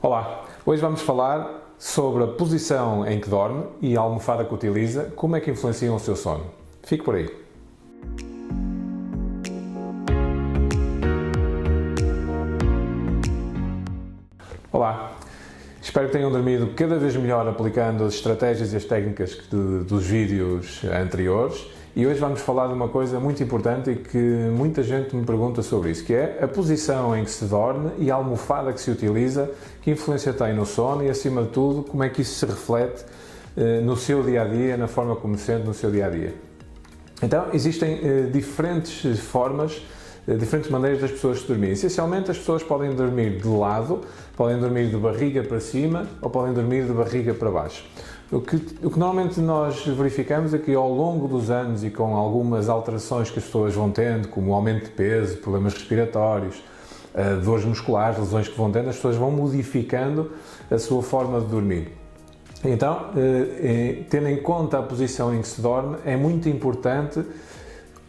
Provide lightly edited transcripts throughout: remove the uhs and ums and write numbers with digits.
Olá, hoje vamos falar sobre a posição em que dorme e a almofada que utiliza, como é que influenciam o seu sono. Fique por aí. Olá, espero que tenham dormido cada vez melhor aplicando as estratégias e as técnicas dos vídeos anteriores. E hoje vamos falar de uma coisa muito importante e que muita gente me pergunta sobre isso, que é a posição em que se dorme e a almofada que se utiliza, que influência tem no sono e, acima de tudo, como é que isso se reflete no seu dia-a-dia, na forma como se sente no seu dia-a-dia. Então, existem diferentes formas, diferentes maneiras das pessoas de dormir. Essencialmente, as pessoas podem dormir de lado, podem dormir de barriga para cima ou podem dormir de barriga para baixo. O que normalmente nós verificamos é que ao longo dos anos e com algumas alterações que as pessoas vão tendo, como o aumento de peso, problemas respiratórios, dores musculares, lesões que vão tendo, as pessoas vão modificando a sua forma de dormir. Então, tendo em conta a posição em que se dorme, é muito importante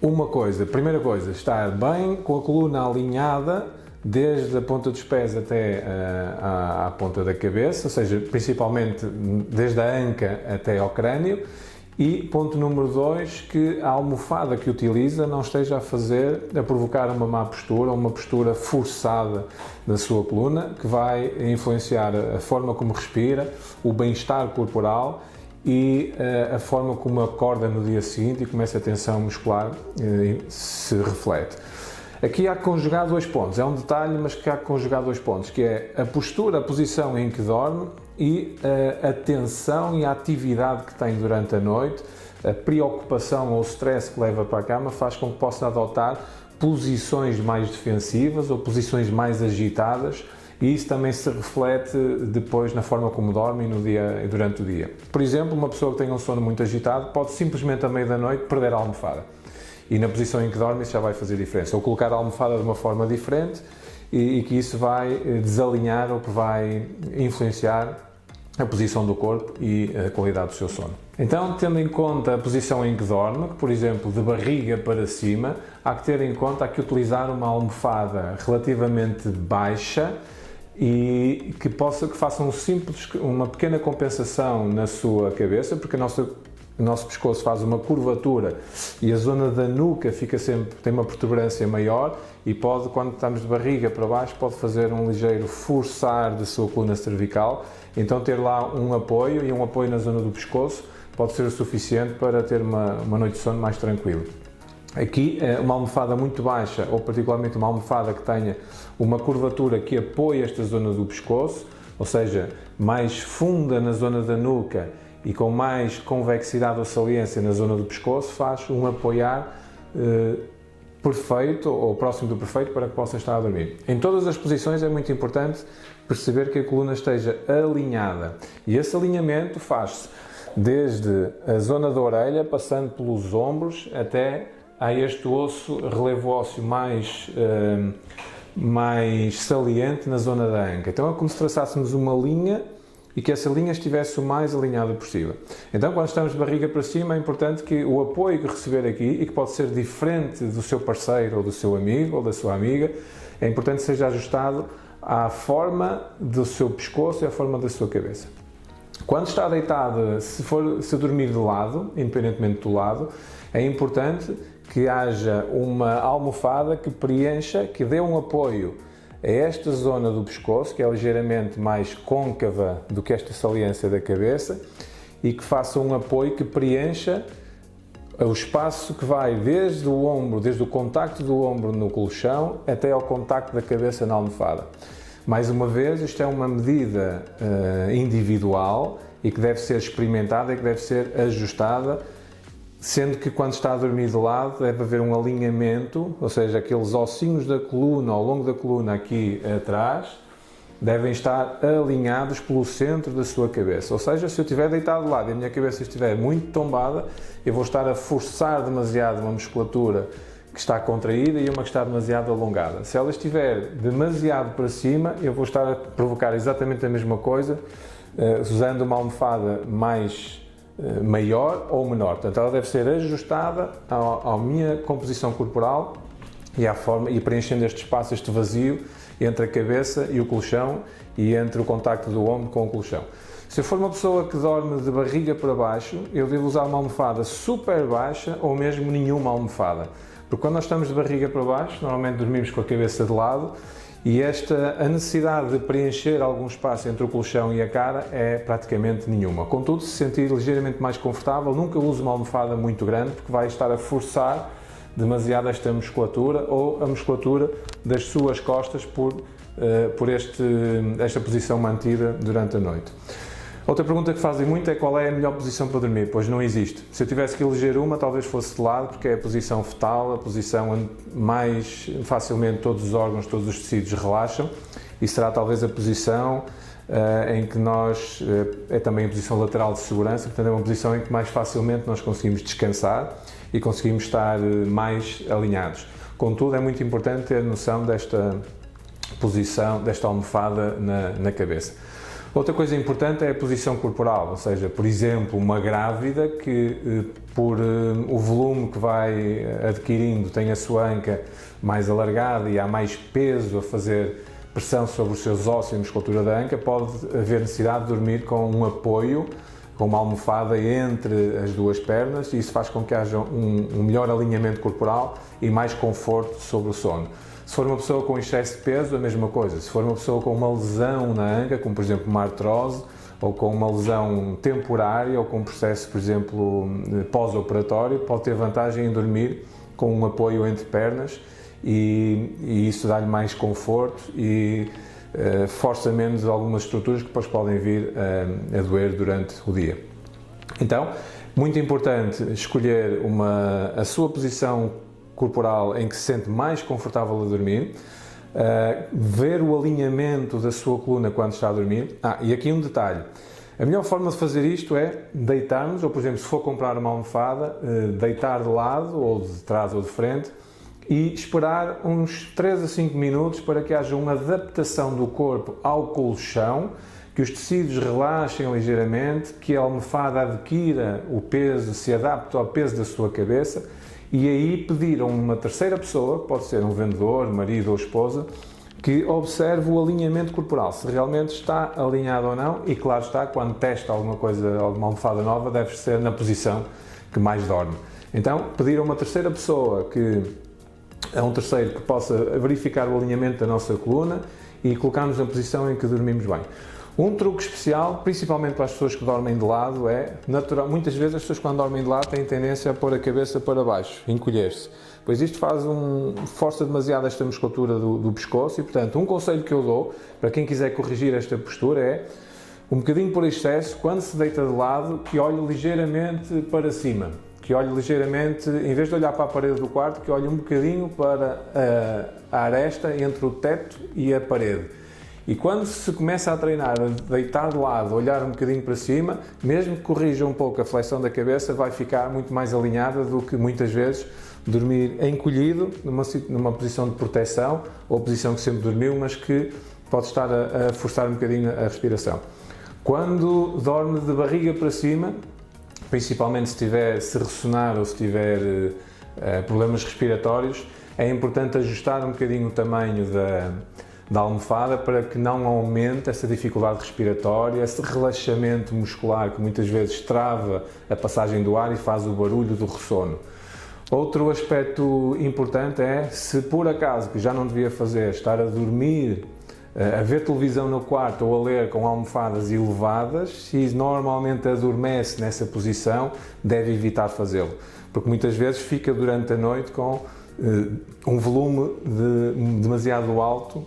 uma coisa. Primeira coisa, estar bem com a coluna alinhada, desde a ponta dos pés até à ponta da cabeça, ou seja, principalmente desde a anca até ao crânio. E ponto número 2, que a almofada que utiliza não esteja a provocar uma má postura, uma postura forçada da sua coluna, que vai influenciar a forma como respira, o bem-estar corporal e a forma como acorda no dia seguinte e como essa tensão muscular se reflete. Aqui há que conjugar dois pontos, é um detalhe, mas que há que conjugar dois pontos, que é a postura, a posição em que dorme e a tensão e a atividade que tem durante a noite, a preocupação ou o stress que leva para a cama faz com que possa adotar posições mais defensivas ou posições mais agitadas, e isso também se reflete depois na forma como dorme e durante o dia. Por exemplo, uma pessoa que tem um sono muito agitado pode simplesmente à meia da noite perder a almofada. E na posição em que dorme isso já vai fazer diferença. Ou colocar a almofada de uma forma diferente e que isso vai desalinhar ou que vai influenciar a posição do corpo e a qualidade do seu sono. Então, tendo em conta a posição em que dorme, por exemplo, de barriga para cima, há que ter em conta que utilizar uma almofada relativamente baixa e que faça uma pequena compensação na sua cabeça, porque o nosso pescoço faz uma curvatura e a zona da nuca tem uma protuberância maior e quando estamos de barriga para baixo, pode fazer um ligeiro forçar da sua coluna cervical. Então ter lá um apoio na zona do pescoço pode ser o suficiente para ter uma noite de sono mais tranquila. Aqui, uma almofada muito baixa, ou particularmente uma almofada que tenha uma curvatura que apoie esta zona do pescoço, ou seja, mais funda na zona da nuca e com mais convexidade ou saliência na zona do pescoço, faz um apoiar perfeito ou próximo do perfeito para que possa estar a dormir. Em todas as posições é muito importante perceber que a coluna esteja alinhada, e esse alinhamento faz-se desde a zona da orelha, passando pelos ombros até a este relevo ósseo mais saliente na zona da anca. Então é como se traçássemos uma linha e que essa linha estivesse o mais alinhada possível. Então, quando estamos de barriga para cima, é importante que o apoio que receber aqui, e que pode ser diferente do seu parceiro ou do seu amigo ou da sua amiga, é importante que seja ajustado à forma do seu pescoço e à forma da sua cabeça. Quando está deitado, se dormir de lado, independentemente do lado, é importante que haja uma almofada que preencha, que dê um apoio a esta zona do pescoço, que é ligeiramente mais côncava do que esta saliência da cabeça, e que faça um apoio que preencha o espaço que vai desde o ombro, desde o contacto do ombro no colchão até ao contacto da cabeça na almofada. Mais uma vez, isto é uma medida individual e que deve ser experimentada e que deve ser ajustada, sendo que quando está a dormir de lado deve haver um alinhamento, ou seja, aqueles ossinhos da coluna, ao longo da coluna aqui atrás, devem estar alinhados pelo centro da sua cabeça. Ou seja, se eu estiver deitado de lado e a minha cabeça estiver muito tombada, eu vou estar a forçar demasiado uma musculatura que está contraída e uma que está demasiado alongada. Se ela estiver demasiado para cima, eu vou estar a provocar exatamente a mesma coisa, usando uma almofada maior ou menor. Portanto, ela deve ser ajustada à minha composição corporal e preenchendo este espaço, este vazio entre a cabeça e o colchão e entre o contacto do ombro com o colchão. Se eu for uma pessoa que dorme de barriga para baixo, eu devo usar uma almofada super baixa ou mesmo nenhuma almofada. Porque quando nós estamos de barriga para baixo, normalmente dormimos com a cabeça de lado e a necessidade de preencher algum espaço entre o colchão e a cara é praticamente nenhuma. Contudo, se sentir ligeiramente mais confortável, nunca use uma almofada muito grande porque vai estar a forçar demasiado esta musculatura ou a musculatura das suas costas por esta posição mantida durante a noite. Outra pergunta que fazem muito é qual é a melhor posição para dormir, pois não existe. Se eu tivesse que eleger uma, talvez fosse de lado, porque é a posição fetal, a posição onde mais facilmente todos os órgãos, todos os tecidos relaxam, e será talvez a posição em que é também a posição lateral de segurança, portanto é uma posição em que mais facilmente nós conseguimos descansar e conseguimos estar mais alinhados. Contudo, é muito importante ter noção desta posição, desta almofada na cabeça. Outra coisa importante é a posição corporal, ou seja, por exemplo, uma grávida que por o volume que vai adquirindo tem a sua anca mais alargada e há mais peso a fazer pressão sobre os seus ossos e a musculatura da anca, pode haver necessidade de dormir com um apoio, com uma almofada entre as duas pernas, e isso faz com que haja um melhor alinhamento corporal e mais conforto sobre o sono. Se for uma pessoa com excesso de peso, a mesma coisa. Se for uma pessoa com uma lesão na anca, como por exemplo uma artrose, ou com uma lesão temporária, ou com um processo, por exemplo, pós-operatório, pode ter vantagem em dormir com um apoio entre pernas e isso dá-lhe mais conforto e força menos algumas estruturas que depois podem vir a doer durante o dia. Então, muito importante escolher a sua posição corporal em que se sente mais confortável a dormir, ver o alinhamento da sua coluna quando está a dormir. E aqui um detalhe, a melhor forma de fazer isto é deitarmos, ou por exemplo, se for comprar uma almofada, deitar de lado, ou de trás ou de frente, e esperar uns 3 a 5 minutos para que haja uma adaptação do corpo ao colchão, que os tecidos relaxem ligeiramente, que a almofada adquira o peso, se adapte ao peso da sua cabeça, e aí pedir a uma terceira pessoa, pode ser um vendedor, marido ou esposa, que observe o alinhamento corporal, se realmente está alinhado ou não, e claro está, quando testa alguma coisa, alguma almofada nova, deve ser na posição que mais dorme. Então, pedir a uma terceira pessoa, a um terceiro que possa verificar o alinhamento da nossa coluna e colocar-nos na posição em que dormimos bem. Um truque especial, principalmente para as pessoas que dormem de lado, é natural. Muitas vezes as pessoas quando dormem de lado têm tendência a pôr a cabeça para baixo, encolher-se. Pois isto força demasiado esta musculatura do pescoço e, portanto, um conselho que eu dou para quem quiser corrigir esta postura é, um bocadinho por excesso, quando se deita de lado, que olhe ligeiramente para cima. Que olhe ligeiramente, em vez de olhar para a parede do quarto, que olhe um bocadinho para a aresta entre o teto e a parede. E quando se começa a treinar, a deitar de lado, olhar um bocadinho para cima, mesmo que corrija um pouco a flexão da cabeça, vai ficar muito mais alinhada do que muitas vezes dormir encolhido, numa posição de proteção, ou posição que sempre dormiu, mas que pode estar a forçar um bocadinho a respiração. Quando dorme de barriga para cima, principalmente se ressonar ou se tiver problemas respiratórios, é importante ajustar um bocadinho o tamanho da almofada para que não aumente essa dificuldade respiratória, esse relaxamento muscular que muitas vezes trava a passagem do ar e faz o barulho do ressono. Outro aspecto importante é, se por acaso, que já não devia fazer, estar a dormir, a ver televisão no quarto ou a ler com almofadas elevadas, se normalmente adormece nessa posição, deve evitar fazê-lo, porque muitas vezes fica durante a noite com um volume demasiado alto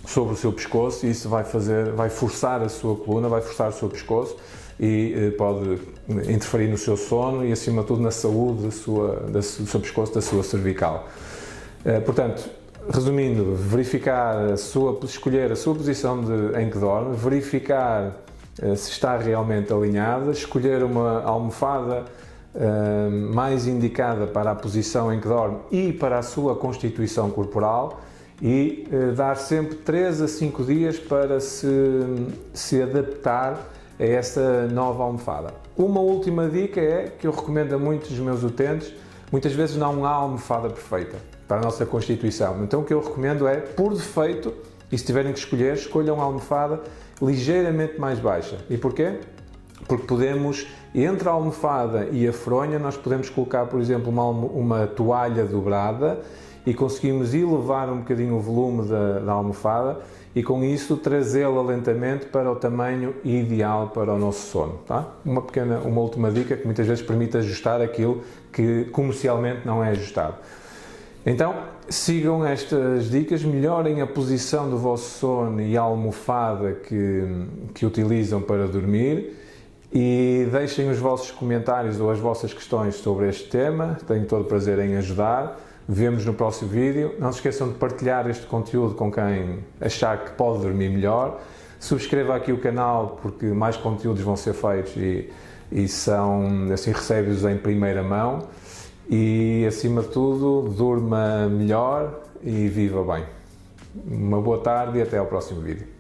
sobre o seu pescoço e isso vai forçar a sua coluna, vai forçar o seu pescoço e pode interferir no seu sono e acima de tudo na saúde do seu pescoço, da sua cervical. Portanto, resumindo, escolher a sua posição em que dorme, verificar se está realmente alinhada, escolher uma almofada mais indicada para a posição em que dorme e para a sua constituição corporal e dar sempre 3 a 5 dias para se adaptar a essa nova almofada. Uma última dica é, que eu recomendo a muitos dos meus utentes, Muitas vezes não há almofada perfeita para a nossa constituição. Então o que eu recomendo é, por defeito, e se tiverem que escolher, escolham uma almofada ligeiramente mais baixa. E porquê? Porque podemos, entre a almofada e a fronha, nós podemos colocar, por exemplo, uma toalha dobrada e conseguimos elevar um bocadinho o volume da almofada e com isso trazê-la lentamente para o tamanho ideal para o nosso sono. Tá? Uma última dica que muitas vezes permite ajustar aquilo que comercialmente não é ajustado. Então, sigam estas dicas, melhorem a posição do vosso sono e a almofada que utilizam para dormir e deixem os vossos comentários ou as vossas questões sobre este tema. Tenho todo o prazer em ajudar. Vemo-nos no próximo vídeo. Não se esqueçam de partilhar este conteúdo com quem achar que pode dormir melhor. Subscreva aqui o canal porque mais conteúdos vão ser feitos e são, assim, recebe-os em primeira mão. E, acima de tudo, durma melhor e viva bem. Uma boa tarde e até ao próximo vídeo.